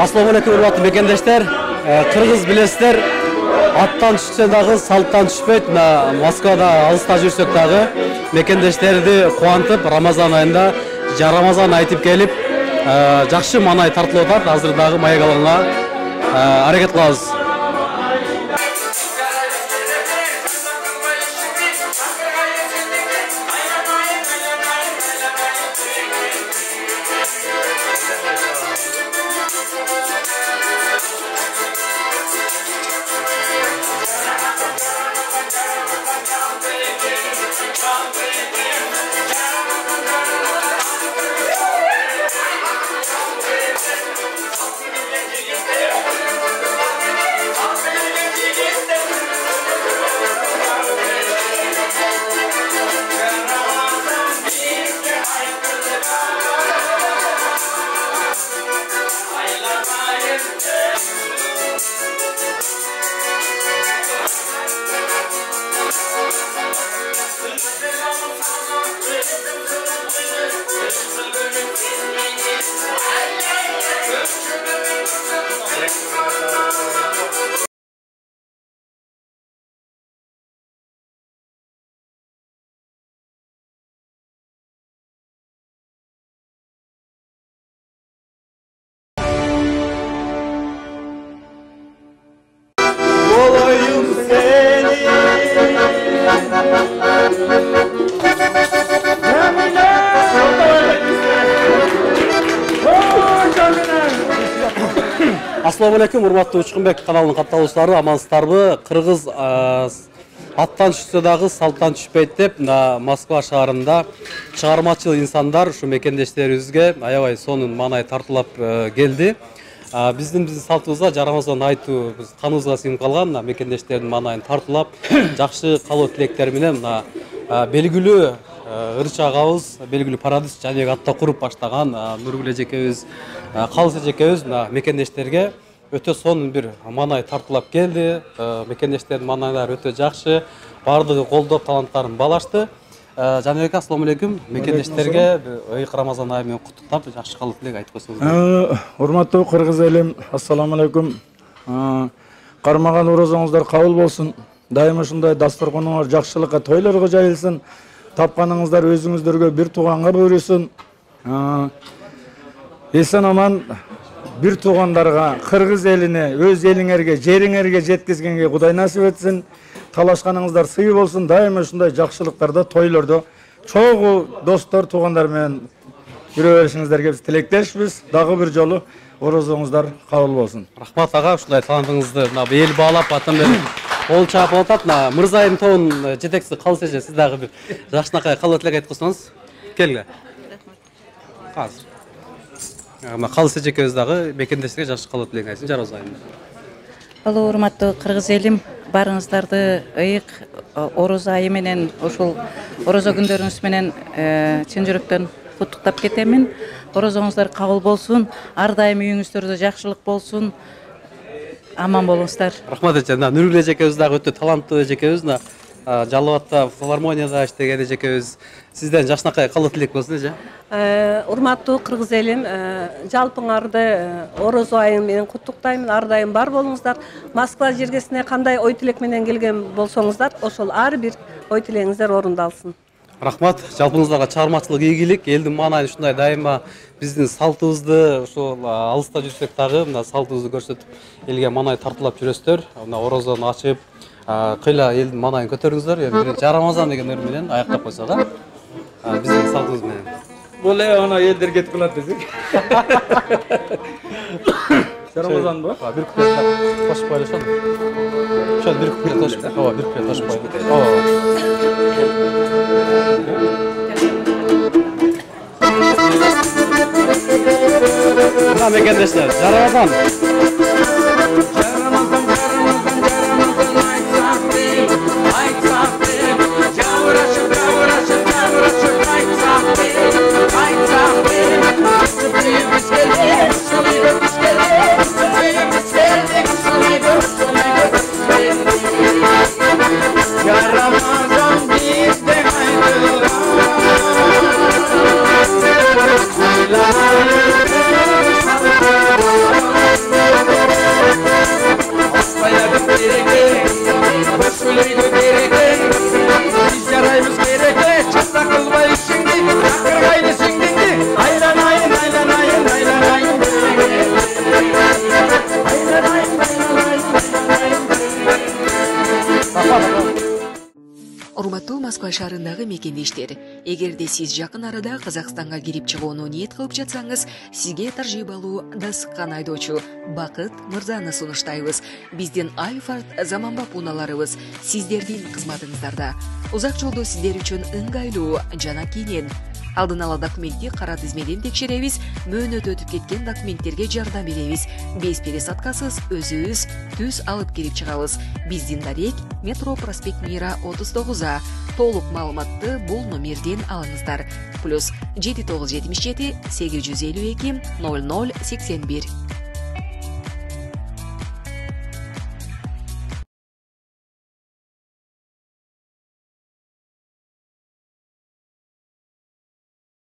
Assalamu alaikum урматтуу мекендештер. Кыргыз билесиздер, аттан түшсө дагы салттан түшпөйт. Москвада алыста жүрсөк дагы мекендештерди кубантып, Рамазан айында Рамазан айтып келип, жакшы манай тартылып атат. Азыр дагы маяк алганга аракет кылабыз. Assalamu alaikum, урматтуу Учкунбек каналынын катталуучулары, амансыздарбы? Кыргыз аттан түшсө дагы салттан түшпөйт деп Москва шаарында чыгармачыл инсандар ушу мекендештерибизге аябай сонун манай тартуулап келди. Биздин салтыбызда Рамазан айтуу каныбызга сиңип калган мекендештердин манайын тартуулап, жакшы каалоо тилектер менен белгилүү ырчы агабыз, белгилүү парадис Жаныбек атта куруп баштаган Нургүл эжекебиз, Калыс эжекебиз мекендештерге өтө сонун бир манай тартуулап келди. Мекендештердин манайлары өтө жакшы, бардыгы колдоп, таланттарын балашты. Жаныбек, ассаламу алейкум. Мекендештерге ыйык Рамазан айы менен куттуктап, жакшы каалоо тилек айтып койсоңуз. Урматтуу кыргыз элим, ассаламу алейкум. Кармаган оразаңыздар кабыл болсун. Дайыма ушундай дасторконуңар жакшылыкка, тойлорго жайылсын. Тапканыңыздар өзүңүздөргө бир тууганга буйрусын. Эсен аман бир туугандарга, кыргыз элине, өз элиңерге, жериңерге жеткизгенге Кудай насип этсин. Талашканыңыздар сый болсун. Дайыма ушундай жакшылыктарда, тойлордо чогуу достор, туугандар менен жүрө беришиңиздерге биз тилектешпиз. Дагы бир жолу оразаңыздар кабыл болсун. Рахмат ага, ушундай талантыңызды эл баалап атын берип ол чаап атат. Мырзайым тоон жетекчиси Калыс эже, сиз дагы бир жакшынакай каалоо тилек айтып койсоңуз. Келгиле. Азыр. Калыс эжекебиз дагы мекендештерге жакшы каалоо тилек айтсын Рамазан айында. Алло, урматтуу кыргыз элим, барыңыздарды ыйык орозо айы менен, ошол орозо күндөрүңүз менен чын жүрөктөн куттуктап кетемин. Орозоңуздар кабыл болсун, ар дайым үйүңүздөрдө жакшылык болсун. Аман болуңуздар. Рахмат эже. Нургүл эжекебиз дагы өтө таланттуу эжекебиз. Жалал Абадта филармонияда иштеген эжекебиз. Сизден жакшынакай каалоо тилек болсун эже. Урматтуу кыргыз элим, жалпыңарды орозо айы менен куттуктаймын. Ар дайым бар болуңуздар. Москва жергесине кандай ой тилек менен келген болсоңуздар, ошол ар бир ой тилегиңиздер орундалсын. Рахмат, жалпыңыздарга чыгармачылык ийгилик, элдин маанайын ушундай дайыма биздин салтыбызды, ошол алыста жүрсөк дагы мына салтыбызды көрсөтүп, элге манай тартуулап жүрөсүздөр. Мына орозону ачып, кыйла элдин маанайын көтөрүңүздөр. Эми Рамазан деген өр менен аяктап койсок, биздин салтыбыз менен. Бул ана элдер кетип калат десек. Рамазан бу? Бир куплет кошуп коелушун. Ошол бир куплет кошуп, бир куплет кошуп коелу. Мына мекендештер, Рамазан. шаарындагы мекендештер, эгерде сиз жакын арада Казакстанга кирип чыгууну ниет кылып жатсаңыз, сизге таржибалуу дасыккан айдоочу Бакыт мырзаны сунуштайбыз. Биздин Айфарт заманбап унааларыбыз сиздердин кызматыңыздарда. Узак жолдо сиздер үчүн ыңгайлуу жана кенен. Алдын ала документти кара тизмеден текшеребиз, мөөнөтү өтүп кеткен документтерге жардам беребиз. Без пересадкасыз өзүбүз түз алып кирип чыгабыз. Биздин дарек Метро проспект Мира 39А. Толук маалыматты бул номерден алыңыздар. +7977 852 0081.